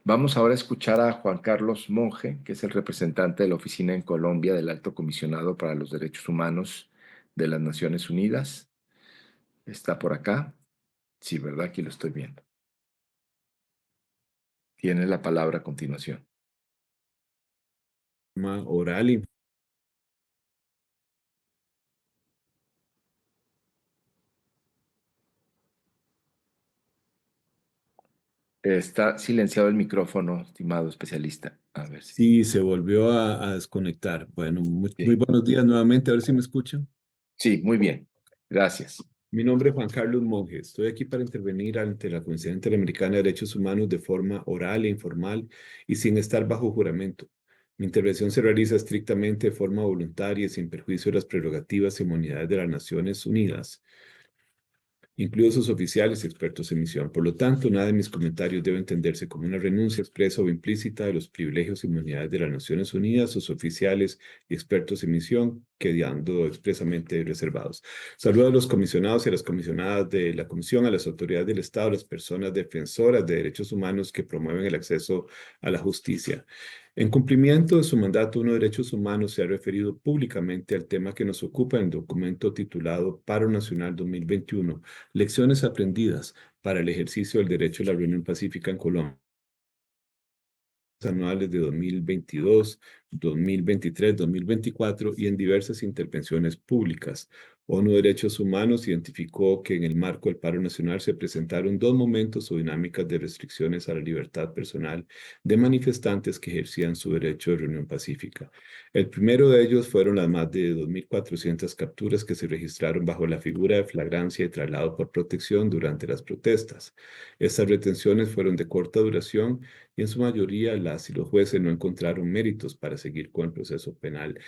Vamos ahora a escuchar a Juan Carlos Monge, que es el representante de la oficina en Colombia del Alto Comisionado para los Derechos Humanos de las Naciones Unidas. Está por acá. Sí, ¿verdad? Aquí lo estoy viendo. Tiene la palabra a continuación. Oral y Está silenciado el micrófono, estimado especialista. A ver si. sí, se volvió a desconectar. Bueno, muy Sí, buenos días nuevamente, a ver si me escuchan. sí, muy bien. Gracias. Mi nombre es Juan Carlos Monge. Estoy aquí para intervenir ante la Comisión Interamericana de Derechos Humanos de forma oral e informal y sin estar bajo juramento. Mi intervención se realiza estrictamente de forma voluntaria y sin perjuicio de las prerrogativas y inmunidades de las Naciones Unidas, incluidos sus oficiales y expertos en misión. Por lo tanto, nada de mis comentarios debe entenderse como una renuncia expresa o implícita de los privilegios y inmunidades de las Naciones Unidas, sus oficiales y expertos en misión, quedando expresamente reservados. Saludo a los comisionados y a las comisionadas de la Comisión, a las autoridades del Estado, a las personas defensoras de derechos humanos que promueven el acceso a la justicia. En cumplimiento de su mandato, uno de Derechos Humanos se ha referido públicamente al tema que nos ocupa en el documento titulado Paro Nacional 2021, Lecciones aprendidas para el ejercicio del derecho a la reunión pacífica en Colombia anuales de 2022, 2023, 2024 y en diversas intervenciones públicas. ONU Derechos Humanos identificó que en el marco del paro nacional se presentaron dos momentos o dinámicas de restricciones a la libertad personal de manifestantes que ejercían su derecho de reunión pacífica. El primero de ellos fueron las más de 2.400 capturas que se registraron bajo la figura de flagrancia y traslado por protección durante las protestas. Estas retenciones fueron de corta duración y en su mayoría las y los jueces no encontraron méritos para seguir con el proceso penal.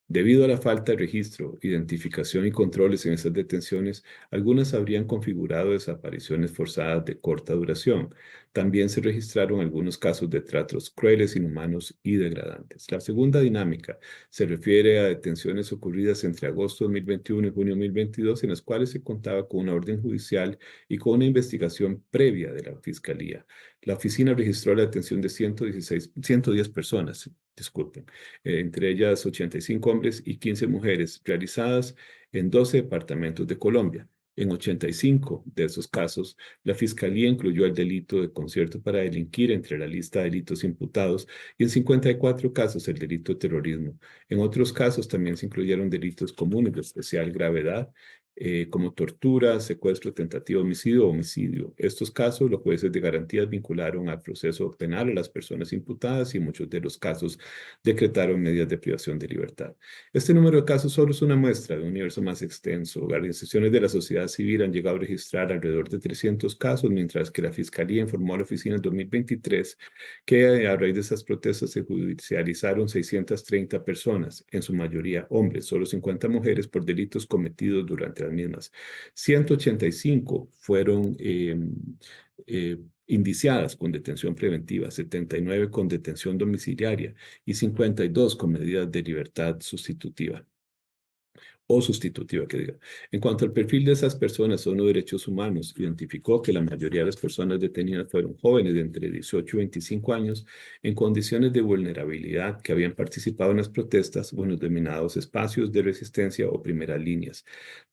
Debido a la falta de registro, identificación y controles en esas detenciones, algunas habrían configurado desapariciones forzadas de corta duración. También se registraron algunos casos de tratos crueles, inhumanos y degradantes. La segunda dinámica se refiere a detenciones ocurridas entre agosto de 2021 y junio de 2022, en las cuales se contaba con una orden judicial y con una investigación previa de la Fiscalía. La oficina registró la detención de 110 personas, disculpen, entre ellas 85 hombres y 15 mujeres, realizadas en 12 departamentos de Colombia. En 85 de esos casos, la Fiscalía incluyó el delito de concierto para delinquir entre la lista de delitos imputados y en 54 casos el delito de terrorismo. En otros casos también se incluyeron delitos comunes de especial gravedad, como tortura, secuestro, tentativa de homicidio o homicidio. Estos casos, los jueces de garantías vincularon al proceso penal a las personas imputadas y en muchos de los casos decretaron medidas de privación de libertad. Este número de casos solo es una muestra de un universo más extenso. Organizaciones de la sociedad civil han llegado a registrar alrededor de 300 casos, mientras que la Fiscalía informó a la oficina en 2023 que a raíz de esas protestas se judicializaron 630 personas, en su mayoría hombres, solo 50 mujeres por delitos cometidos durante las mismas. 185 fueron indiciadas con detención preventiva, 79 con detención domiciliaria y 52 con medidas de libertad sustitutiva o sustitutiva, que diga. En cuanto al perfil de esas personas, ONU Derechos Humanos identificó que la mayoría de las personas detenidas fueron jóvenes de entre 18 y 25 años en condiciones de vulnerabilidad que habían participado en las protestas o en los denominados espacios de resistencia o primeras líneas.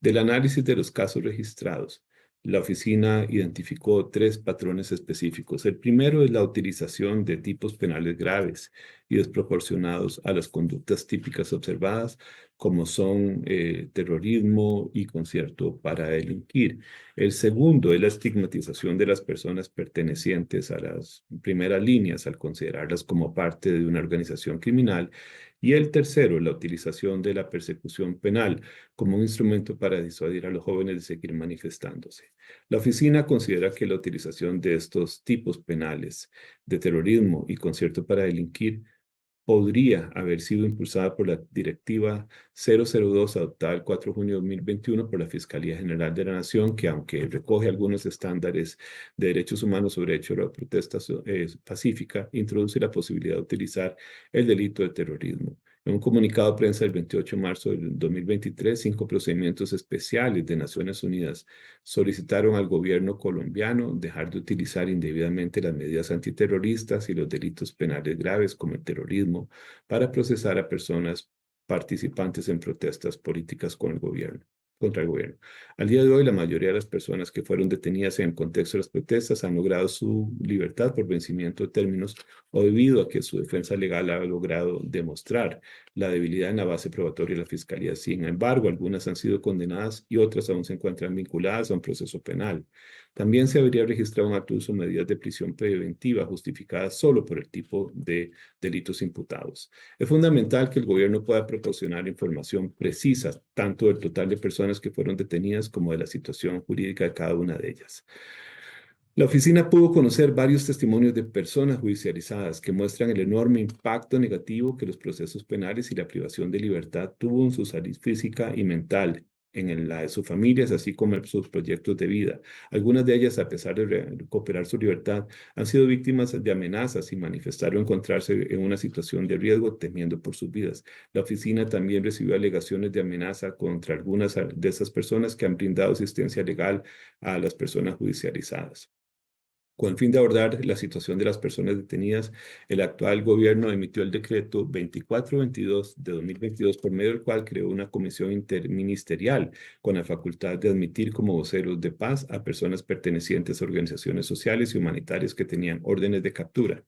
Del análisis de los casos registrados, la oficina identificó tres patrones específicos. El primero es la utilización de tipos penales graves y desproporcionados a las conductas típicas observadas, como son terrorismo y concierto para delinquir. El segundo es la estigmatización de las personas pertenecientes a las primeras líneas al considerarlas como parte de una organización criminal. Y el tercero, la utilización de la persecución penal como un instrumento para disuadir a los jóvenes de seguir manifestándose. La oficina considera que la utilización de estos tipos penales de terrorismo y concierto para delinquir podría haber sido impulsada por la Directiva 002 adoptada el 4 de junio de 2021 por la Fiscalía General de la Nación, que aunque recoge algunos estándares de derechos humanos sobre derecho a la protesta pacífica, introduce la posibilidad de utilizar el delito de terrorismo. En un comunicado de prensa del 28 de marzo del 2023, 5 procedimientos especiales de Naciones Unidas solicitaron al gobierno colombiano dejar de utilizar indebidamente las medidas antiterroristas y los delitos penales graves como el terrorismo para procesar a personas participantes en protestas políticas con el gobierno, contra el gobierno. Al día de hoy, la mayoría de las personas que fueron detenidas en el contexto de las protestas han logrado su libertad por vencimiento de términos o debido a que su defensa legal ha logrado demostrar la debilidad en la base probatoria de la Fiscalía. Sin embargo, algunas han sido condenadas y otras aún se encuentran vinculadas a un proceso penal. También se habría registrado un alto uso de medidas de prisión preventiva justificadas solo por el tipo de delitos imputados. Es fundamental que el gobierno pueda proporcionar información precisa, tanto del total de personas que fueron detenidas como de la situación jurídica de cada una de ellas. La oficina pudo conocer varios testimonios de personas judicializadas que muestran el enorme impacto negativo que los procesos penales y la privación de libertad tuvo en su salud física y mental, en la de sus familias, así como en sus proyectos de vida. Algunas de ellas, a pesar de recuperar su libertad, han sido víctimas de amenazas y manifestaron encontrarse en una situación de riesgo temiendo por sus vidas. La oficina también recibió alegaciones de amenaza contra algunas de esas personas que han brindado asistencia legal a las personas judicializadas. Con el fin de abordar la situación de las personas detenidas, el actual gobierno emitió el decreto 2422 de 2022, por medio del cual creó una comisión interministerial con la facultad de admitir como voceros de paz a personas pertenecientes a organizaciones sociales y humanitarias que tenían órdenes de captura.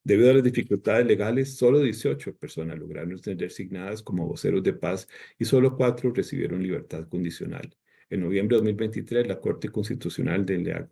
Debido a las dificultades legales, solo 18 personas lograron ser designadas como voceros de paz y solo 4 recibieron libertad condicional. En noviembre de 2023, la Corte Constitucional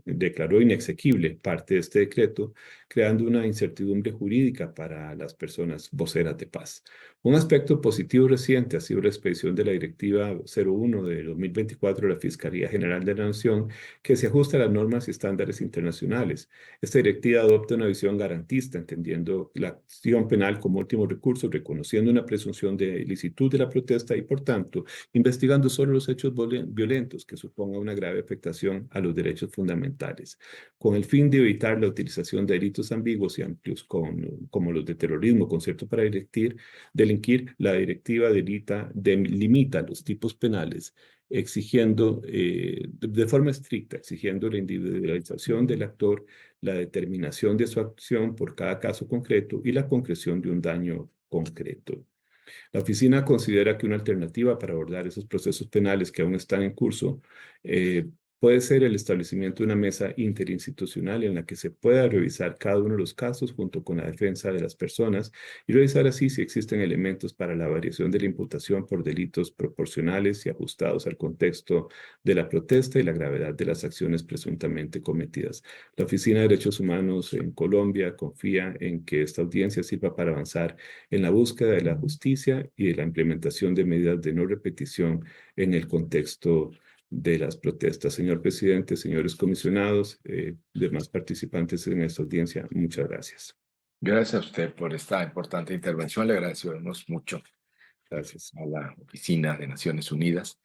declaró inexequible parte de este decreto, creando una incertidumbre jurídica para las personas voceras de paz. Un aspecto positivo reciente ha sido la expedición de la Directiva 01 de 2024 de la Fiscalía General de la Nación, que se ajusta a las normas y estándares internacionales. Esta directiva adopta una visión garantista, entendiendo la acción penal como último recurso, reconociendo una presunción de ilicitud de la protesta y, por tanto, investigando solo los hechos violentos que supongan una grave afectación a los derechos fundamentales, con el fin de evitar la utilización de delitos ambiguos y amplios como los de terrorismo, concierto para delinquir, la directiva limita los tipos penales exigiendo de forma estricta, exigiendo la individualización del actor, la determinación de su acción por cada caso concreto y la concreción de un daño concreto. La oficina considera que una alternativa para abordar esos procesos penales que aún están en curso puede ser el establecimiento de una mesa interinstitucional en la que se pueda revisar cada uno de los casos junto con la defensa de las personas y revisar así si existen elementos para la variación de la imputación por delitos proporcionales y ajustados al contexto de la protesta y la gravedad de las acciones presuntamente cometidas. La Oficina de Derechos Humanos en Colombia confía en que esta audiencia sirva para avanzar en la búsqueda de la justicia y de la implementación de medidas de no repetición en el contexto de las protestas. Señor presidente, señores comisionados, demás participantes en esta audiencia, muchas gracias. Gracias a usted por esta importante intervención. Le agradecemos mucho. Gracias a la Oficina de Naciones Unidas.